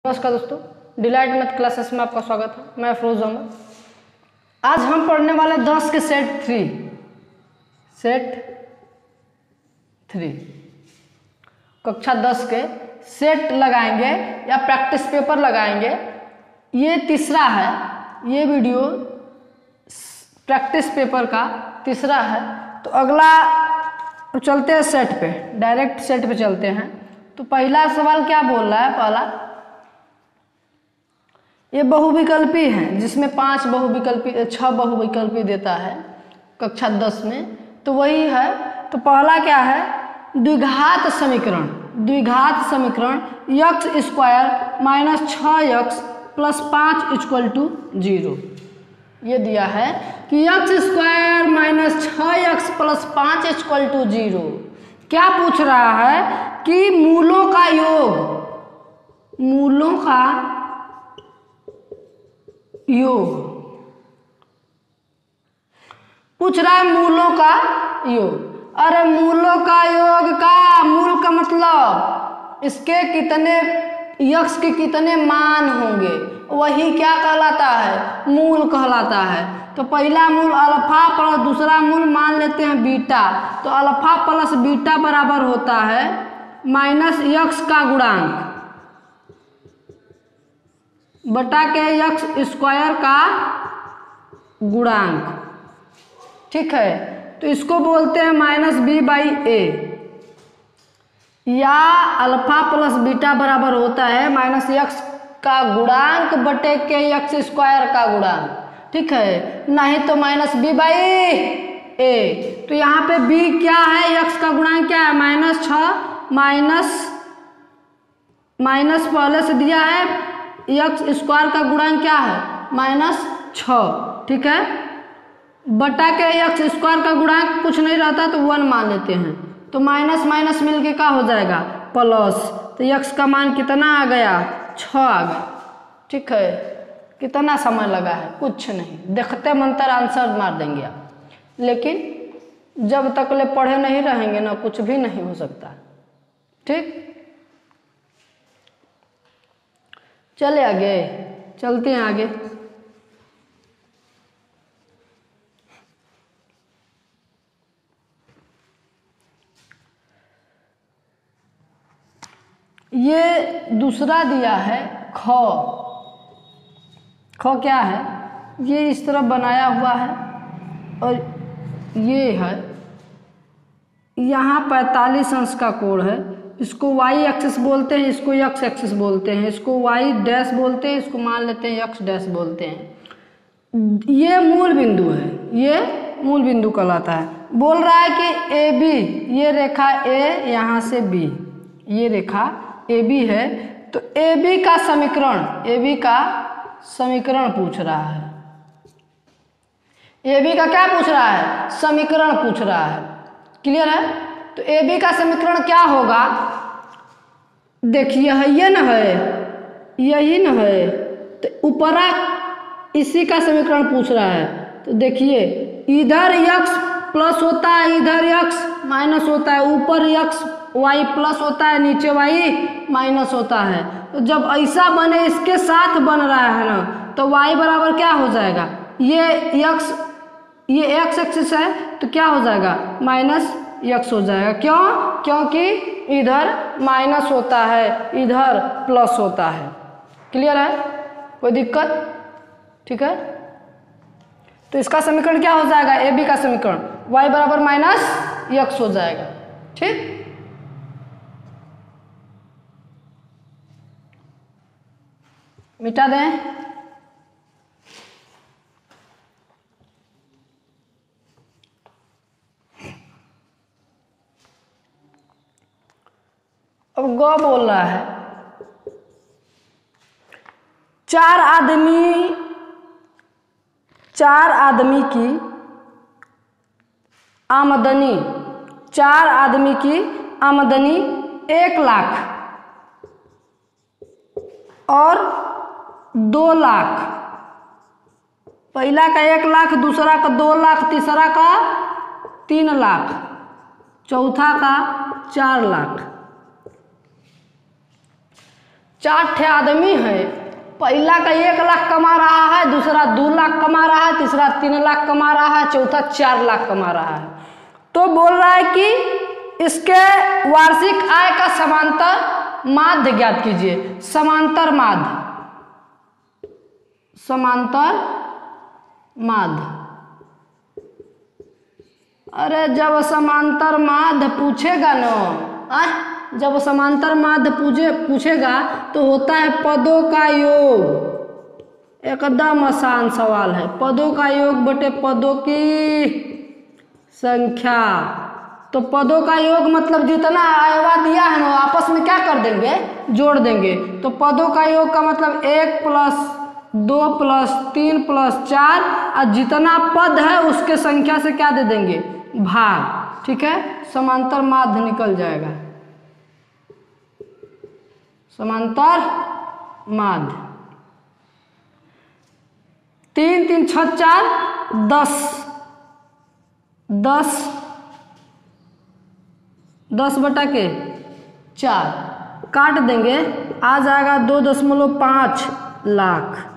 नमस्कार दोस्तों, delight math classes में आपका स्वागत है। मैं अफरोज अहमद। आज हम पढ़ने वाले 10 के सेट थ्री कक्षा 10 के सेट लगाएंगे या प्रैक्टिस पेपर लगाएंगे। ये तीसरा है, ये वीडियो प्रैक्टिस पेपर का तीसरा है। तो अगला चलते हैं सेट पे, डायरेक्ट सेट पे चलते हैं। तो पहला सवाल क्या बोल रहा है? पहला, ये बहुविकल्पी है जिसमें 6 बहुविकल्पी देता है कक्षा 10 में। तो वही है। तो पहला क्या है? द्विघात समीकरण x² - 6x + 5 = 0। ये दिया है कि x² - 6x + 5 = 0। क्या पूछ रहा है कि मूलों का योग पूछ रहा है, मूलों का योग। अरे मूलों का योग का मूल का मतलब इसके कितने यक्ष के कितने मान होंगे, वही क्या कहलाता है? मूल कहलाता है। तो पहला मूल अल्फा प्लस दूसरा मूल मान लेते हैं बीटा। तो अल्फा प्लस बीटा बराबर होता है -x का गुणांक बटा के x² का गुणांक। ठीक है, तो इसको बोलते हैं -b/a, या अल्फा प्लस बीटा बराबर होता है -x का गुणांक बटे के x² का गुणांक। ठीक है, नहीं तो -b/a। तो यहाँ पे b क्या है? x का गुणांक क्या है? -6 माइनस पहले से दिया है, x² का गुणांक क्या है? -6। ठीक है, बटा के x² का गुणांक कुछ नहीं रहता तो 1 मान लेते हैं। तो माइनस माइनस मिलके क्या हो जाएगा? प्लस। तो x का मान कितना आ गया? 6 आ गया। ठीक है, कितना समय लगा है? कुछ नहीं, देखते मंतर आंसर मार देंगे आप। लेकिन जब तक ले पढ़े नहीं रहेंगे ना, कुछ भी नहीं हो सकता। ठीक, चले आगे, चलते हैं आगे। ये दूसरा दिया है ख क्या है? ये इस तरह बनाया हुआ है और ये है, यहाँ 45 अंश का कोण है। इसको y एक्सिस बोलते हैं, इसको x एक्सिस बोलते हैं, इसको y डैश बोलते हैं, इसको मान लेते हैं x डैश बोलते हैं। ये मूल बिंदु है, ये मूल बिंदु कहलाता है। बोल रहा है कि AB, ये रेखा A यहाँ से B, ये रेखा AB है। तो AB का समीकरण पूछ रहा है। AB का क्या पूछ रहा है? समीकरण पूछ रहा है। क्लियर है? तो AB का समीकरण क्या होगा? देखिए, ये न है, यही न है, तो ऊपरा इसी का समीकरण पूछ रहा है। तो देखिए, इधर x प्लस होता है, इधर x माइनस होता है, ऊपर y प्लस होता है, नीचे y माइनस होता है। तो जब ऐसा बने, इसके साथ बन रहा है ना, तो y बराबर क्या हो जाएगा? ये x एक्सिस है तो क्या हो जाएगा? -x हो जाएगा। क्यों? क्योंकि इधर माइनस होता है, इधर प्लस होता है। क्लियर है? कोई दिक्कत? ठीक है, तो इसका समीकरण क्या हो जाएगा? AB का समीकरण y बराबर -x हो जाएगा। ठीक, मिटा दें। अब ग बोल रहा है, 4 आदमी की आमदनी 1 लाख और 2 लाख। पहला का 1 लाख, दूसरा का 2 लाख, तीसरा का 3 लाख, चौथा का 4 लाख। 4 ठे आदमी है, पहला का 1 लाख कमा रहा है, दूसरा 2 लाख कमा रहा है, तीसरा 3 लाख कमा रहा है, चौथा 4 लाख कमा रहा है। तो बोल रहा है कि इसके वार्षिक आय का समांतर माध्य ज्ञात कीजिए। समांतर माध्य, समांतर माध्य। अरे जब समांतर माध्य पूछेगा ना, जब समांतर माध्य पूछेगा तो होता है पदों का योग। एकदम आसान सवाल है, पदों का योग बटे पदों की संख्या। तो पदों का योग मतलब जितना आयवा दिया है ना आपस में क्या कर देंगे, जोड़ देंगे। तो पदों का योग का मतलब 1 + 2 + 3 + 4 और जितना पद है उसके संख्या से क्या दे देंगे, भाग। ठीक है, समांतर माध्य निकल जाएगा, समांतर माध्य। 3 3 6 4 10, 10 बटा के 4 काट देंगे, आ जाएगा 2.5 लाख।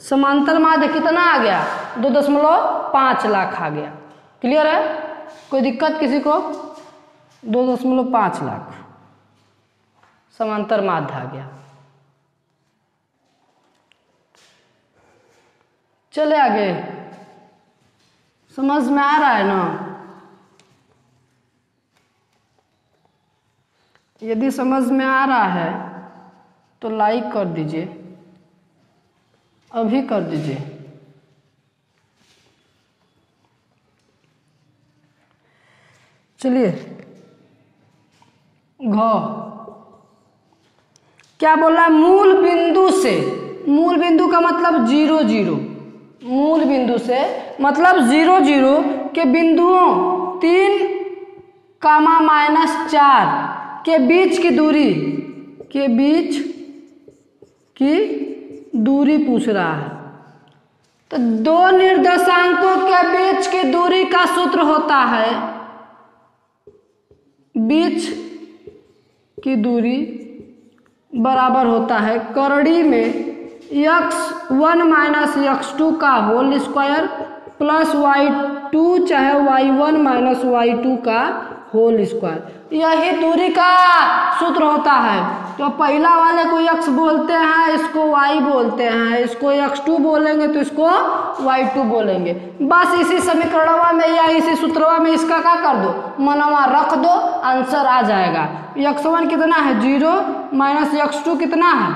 समांतर माध्य कितना आ गया, 2.5 लाख आ गया। क्लियर है, कोई दिक्कत किसी को? 2.5 लाख समांतर माध्य आ गया। चले आगे, समझ में आ रहा है ना? यदि समझ में आ रहा है तो लाइक कर दीजिए, अभी कर दीजिए। चलिए, क्या बोला, मूल बिंदु से, मूल बिंदु का मतलब 0 0, मूल बिंदु से मतलब 0 0 के बिंदुओं 3, -4 के बीच की दूरी, के बीच की दूरी पूछ रहा है। तो 2 निर्देशांकों के बीच की दूरी का सूत्र होता है, बीच की दूरी बराबर होता है करड़ी में x1 - x2 का होल स्क्वायर प्लस y2 चाहे y1 - y2 का होल स्क्वायर। यही दूरी का सूत्र होता है। तो पहला वाले को x बोलते हैं, इसको y बोलते हैं, इसको x2 बोलेंगे तो इसको y2 बोलेंगे। बस इसी समीकरणवा में या इसी सूत्रवा में इसका क्या कर दो, मनवा रख दो, आंसर आ जाएगा। x1 कितना है 0 - x2 कितना है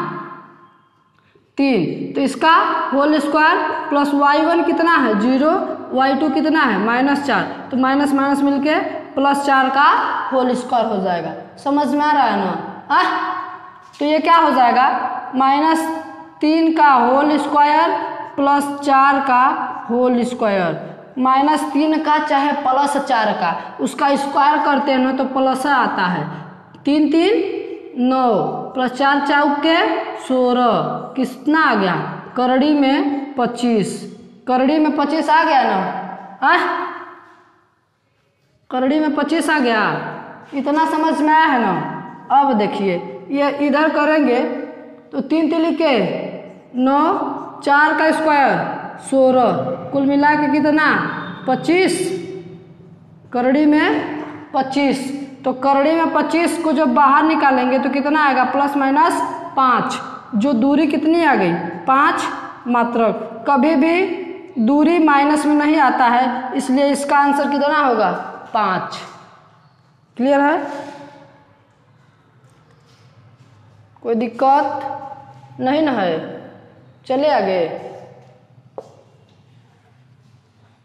3, तो इसका होल स्क्वायर प्लस y1 कितना है 0, y2 कितना है -4, तो माइनस माइनस मिलके +4 का होल स्क्वायर हो जाएगा। समझ में आ रहा है ना? तो ये क्या हो जाएगा, -3 का होल स्क्वायर प्लस 4 का होल स्क्वायर, -3 का चाहे +4 का, उसका स्क्वायर करते हैं ना तो प्लस आता है। 3 3 9 + 4 चौके 16, कितना आ गया करड़ी में 25, करड़ी में 25 आ गया ना? करड़ी में 25 आ गया, इतना समझ में आया है ना? अब देखिए ये इधर करेंगे तो 3 3 के 9, 4 का स्क्वायर 16, कुल मिला के कितना 25, करड़ी में 25। तो करड़ी में 25 को जब बाहर निकालेंगे तो कितना आएगा +- 5, जो दूरी कितनी आ गई 5 मात्रक। कभी भी दूरी माइनस में नहीं आता है, इसलिए इसका आंसर कितना होगा 5। क्लियर है, कोई दिक्कत नहीं ना है? चले आगे।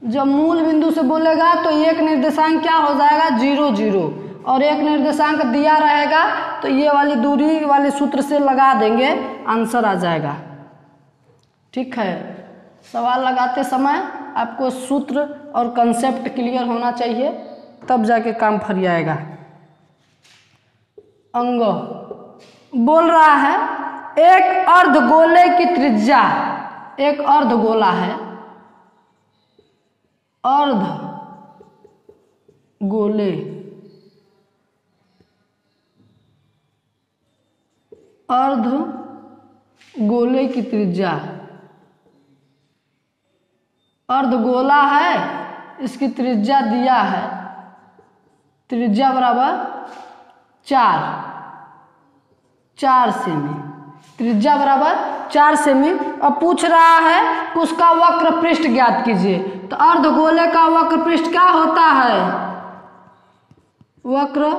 जब मूल बिंदु से बोलेगा तो एक निर्देशांक क्या हो जाएगा 0 0, और एक निर्देशांक दिया रहेगा तो ये वाली दूरी वाले सूत्र से लगा देंगे, आंसर आ जाएगा। ठीक है, सवाल लगाते समय आपको सूत्र और कंसेप्ट क्लियर होना चाहिए, तब जाके काम फरियाएगा। अंग बोल रहा है एक अर्धगोले की त्रिज्या, एक अर्धगोला है, अर्ध गोले अर्ध गोले की त्रिज्या, अर्धगोला है, इसकी त्रिज्या दिया है, त्रिज्या बराबर 4 सेमी, त्रिज्या बराबर 4 सेमी। अब पूछ रहा है कि उसका वक्र पृष्ठ ज्ञात कीजिए। तो अर्धगोले का वक्र पृष्ठ क्या होता है? वक्र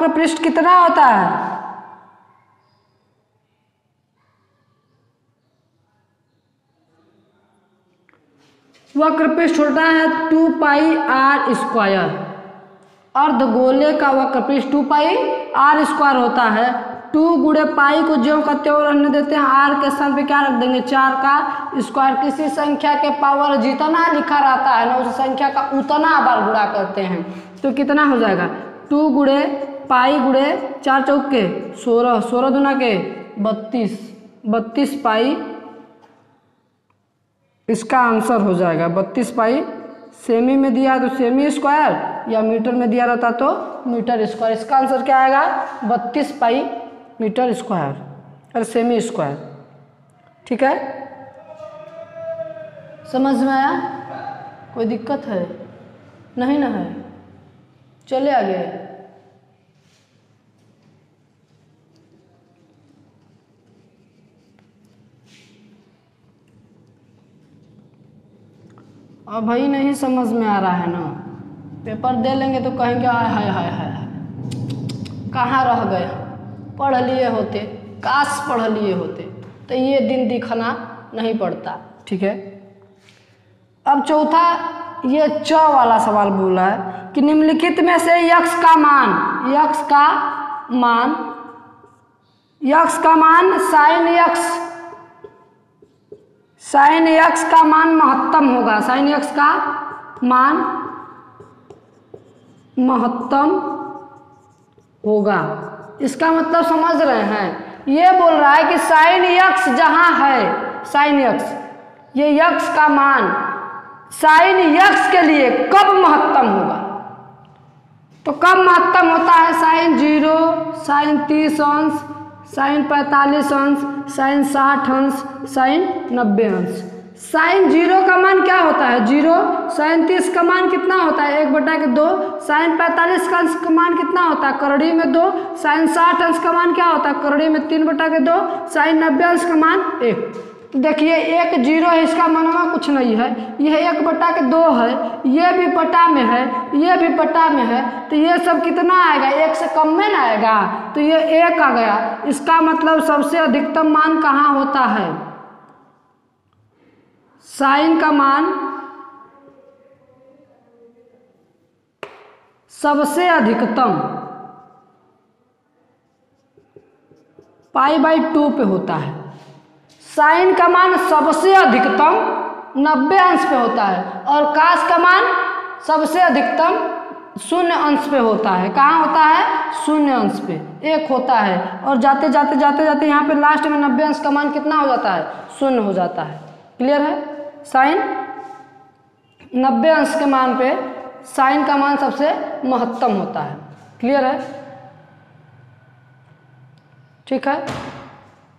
पृष्ठ कितना होता है? वक्र पृष्ठ होता है 2 पाई आर स्क्वायर। अर्धगोले का वक्र पृष्ठ 2 पाई आर स्क्वायर होता है। 2 गुणे पाई को ज्यों का त्यों रहने देते हैं, आर के स्थान पे क्या रख देंगे? 4 का स्क्वायर। किसी संख्या के पावर जितना लिखा रहता है ना, उस संख्या का उतना बार गुणा करते हैं। तो कितना हो जाएगा? 2 गुणे पाई गुणे 4 चौके 16, 16 दूना के 32 पाई इसका आंसर हो जाएगा 32 पाई। सेमी में दिया तो सेमी स्क्वायर, या मीटर में दिया रहता तो मीटर स्क्वायर। इसका आंसर क्या आएगा? 32 पाई मीटर स्क्वायर और सेमी स्क्वायर। ठीक है, समझ में आया? कोई दिक्कत है? नहीं ना है? चले आगे। अब भाई नहीं समझ में आ रहा है ना, पेपर दे लेंगे तो कहेंगे हाय हाय हाय हाय, कहाँ रह गए, पढ़ लिए होते, काश पढ़ लिए होते, तो ये दिन दिखना नहीं पड़ता। ठीक है, अब चौथा ये च वाला सवाल बोला है कि निम्नलिखित में से यक्स का मान साइन यक्स का मान महत्तम होगा। साइन यक्स का मान महत्तम होगा। इसका मतलब समझ रहे हैं? ये बोल रहा है कि साइन यक्स जहां है, साइन यक्स, ये यक्स का मान साइन यक्स के लिए कब महत्तम होगा? तो कब महत्तम होता है? साइन 0, साइन 30 अंश, साइन 45 अंश, साइन 60 अंश, साइन 90 अंश। साइन 0 का मान क्या होता है? 0। साइन 30 का मान कितना होता है? 1/2। साइन 45 का अंश का मान कितना होता है? करड़ी में 2। साइन 60 अंश का मान क्या होता है? करड़ी में 3/2। साइन 90 अंश का मान 1। तो देखिए 1 0 है, इसका मनवा कुछ नहीं है। यह 1/2 है, ये भी बटा में है, ये भी बटा में है, तो ये सब कितना आएगा? 1 से कम में ना आएगा, तो ये 1 आ गया। इसका मतलब सबसे अधिकतम मान कहाँ होता है? साइन का मान सबसे अधिकतम π/2 पे होता है। साइन का मान सबसे अधिकतम 90 अंश पे होता है, और कास का मान सबसे अधिकतम 0 अंश पे होता है। कहाँ होता है? 0 अंश पे 1 होता है, और जाते जाते यहाँ पे लास्ट में 90 अंश का मान कितना हो जाता है? 0 हो जाता है। क्लियर है? साइन 90 अंश के मान पे साइन का मान सबसे महत्तम होता है। क्लियर है? ठीक है,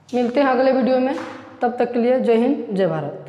मिलते हैं अगले वीडियो में। तब तक के लिए जय हिंद, जय भारत।